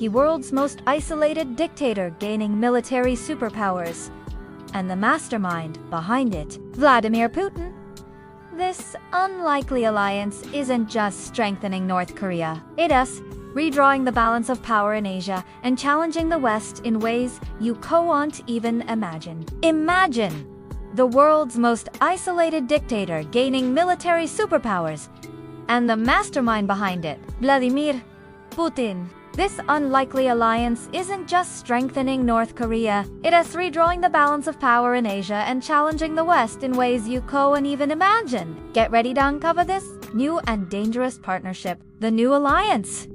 he world's most isolated dictator gaining military superpowers. And the mastermind behind it, Vladimir Putin. This unlikely alliance isn't just strengthening North Korea. It is redrawing the balance of power in Asia and challenging the West in ways you can't even imagine. Imagine the world's most isolated dictator gaining military superpowers, and the mastermind behind it, Vladimir Putin. This unlikely alliance isn't just strengthening North Korea, it is redrawing the balance of power in Asia and challenging the West in ways you can't even imagine. Get ready to uncover this new and dangerous partnership, the new alliance.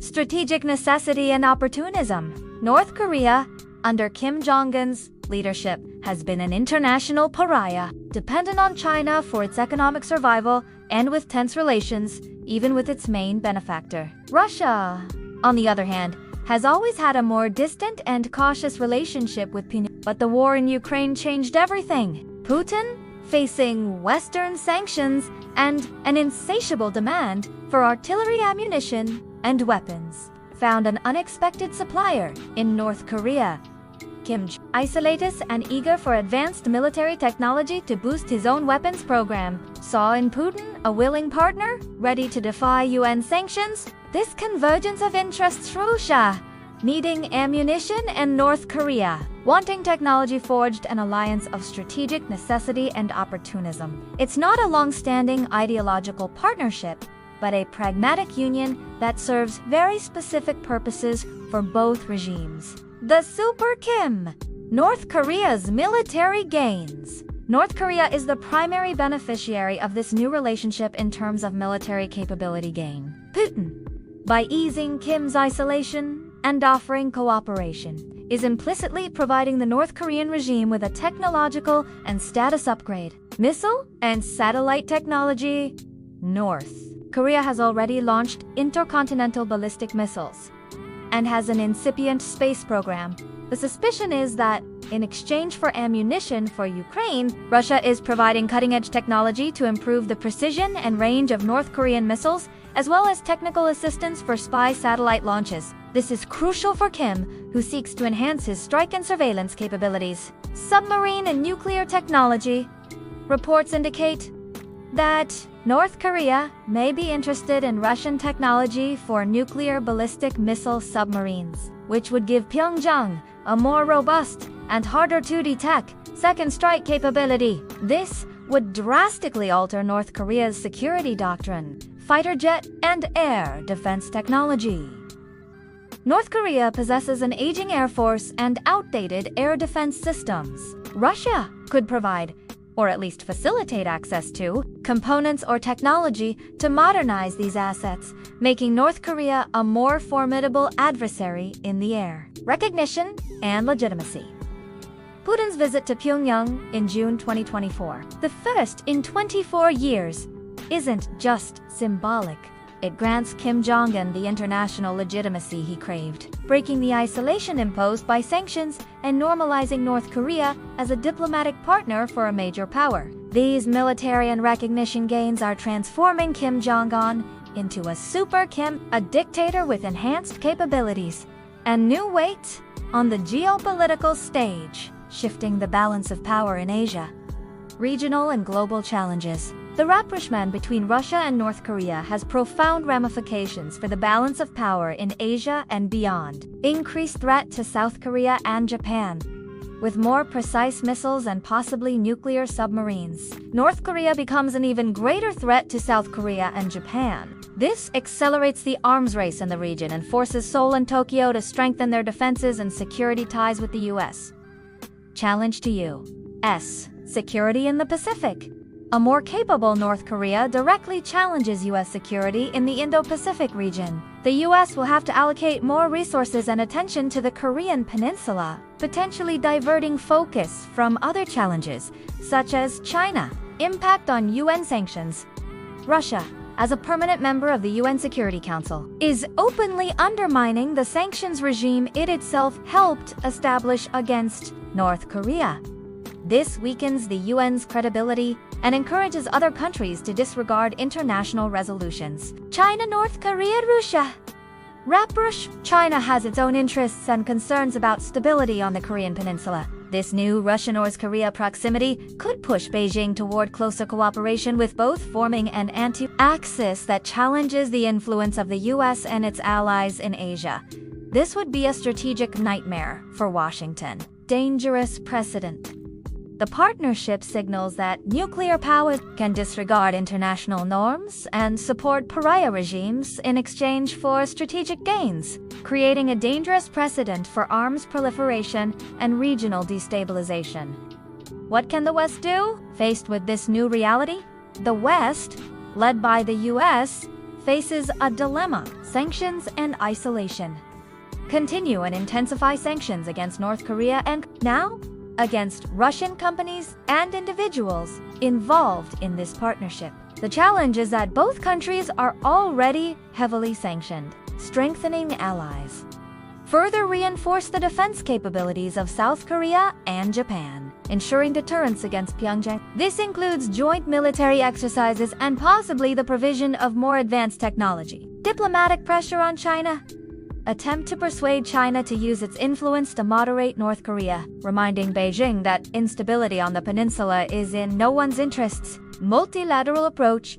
Strategic necessity and opportunism. North Korea, under Kim Jong-un's leadership, has been an international pariah, dependent on China for its economic survival and with tense relations, even with its main benefactor. Russia, on the other hand, has always had a more distant and cautious relationship with Putin. But the war in Ukraine changed everything. Putin, facing Western sanctions and an insatiable demand for artillery ammunition and weapons, found an unexpected supplier in North Korea. Kim, isolated and eager for advanced military technology to boost his own weapons program, saw in Putin a willing partner, ready to defy UN sanctions. This convergence of interests, Russia needing ammunition and North Korea wanting technology, forged an alliance of strategic necessity and opportunism. It's not a long-standing ideological partnership, but a pragmatic union that serves very specific purposes for both regimes. The Super Kim, North Korea's military gains. North Korea is the primary beneficiary of this new relationship in terms of military capability gain. Putin, by easing Kim's isolation and offering cooperation, is implicitly providing the North Korean regime with a technological and status upgrade. Missile and satellite technology. North Korea has already launched intercontinental ballistic missiles and has an incipient space program. The suspicion is that, in exchange for ammunition for Ukraine, Russia is providing cutting-edge technology to improve the precision and range of North Korean missiles, as well as technical assistance for spy satellite launches. This is crucial for Kim, who seeks to enhance his strike and surveillance capabilities. Submarine and nuclear technology. Reports indicate that North Korea may be interested in Russian technology for nuclear ballistic missile submarines, which would give Pyongyang a more robust and harder-to-detect second strike capability. This would drastically alter North Korea's security doctrine, fighter jet and air defense technology. North Korea possesses an aging air force and outdated air defense systems. Russia could provide, or at least facilitate access to, components or technology to modernize these assets, making North Korea a more formidable adversary in the air. Recognition and legitimacy. Putin's visit to Pyongyang in June 2024, the first in 24 years, isn't just symbolic. It grants Kim Jong-un the international legitimacy he craved, breaking the isolation imposed by sanctions and normalizing North Korea as a diplomatic partner for a major power. These military and recognition gains are transforming Kim Jong-un into a Super Kim, a dictator with enhanced capabilities and new weight on the geopolitical stage, shifting the balance of power in Asia. Regional and global challenges. The rapprochement between Russia and North Korea has profound ramifications for the balance of power in Asia and beyond. Increased threat to South Korea and Japan. With more precise missiles and possibly nuclear submarines, North Korea becomes an even greater threat to South Korea and Japan. This accelerates the arms race in the region and forces Seoul and Tokyo to strengthen their defenses and security ties with the US. Challenge to U.S. security in the Pacific. A more capable North Korea directly challenges U.S. security in the Indo-Pacific region. The U.S. will have to allocate more resources and attention to the Korean peninsula, potentially diverting focus from other challenges, such as China. Impact on UN sanctions. Russia, as a permanent member of the UN Security Council, is openly undermining the sanctions regime it itself helped establish against North Korea. This weakens the UN's credibility and encourages other countries to disregard international resolutions. China, North Korea, Russia. Raprush, China has its own interests and concerns about stability on the Korean peninsula. This new Russia-North Korea proximity could push Beijing toward closer cooperation with both, forming an anti-axis that challenges the influence of the US and its allies in Asia. This would be a strategic nightmare for Washington. Dangerous precedent. The partnership signals that nuclear powers can disregard international norms and support pariah regimes in exchange for strategic gains, creating a dangerous precedent for arms proliferation and regional destabilization. What can the West do? Faced with this new reality, the West, led by the US, faces a dilemma: sanctions and isolation. Continue and intensify sanctions against North Korea and, now, against Russian companies and individuals involved in this partnership. The challenge is that both countries are already heavily sanctioned. Strengthening allies. Further reinforce the defense capabilities of South Korea and Japan, ensuring deterrence against Pyongyang. This includes joint military exercises and possibly the provision of more advanced technology. Diplomatic pressure on China. Attempt to persuade China to use its influence to moderate North Korea, reminding Beijing that instability on the peninsula is in no one's interests. Multilateral approach.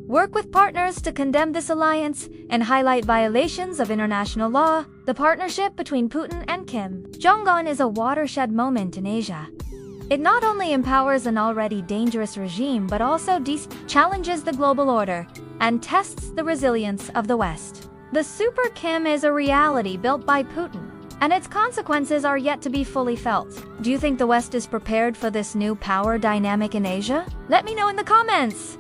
Work with partners to condemn this alliance and highlight violations of international law. The partnership between Putin and Kim Jong-un is a watershed moment in Asia. It not only empowers an already dangerous regime but also challenges the global order and tests the resilience of the West. The Super Kim is a reality built by Putin, and its consequences are yet to be fully felt. Do you think the West is prepared for this new power dynamic in Asia? Let me know in the comments!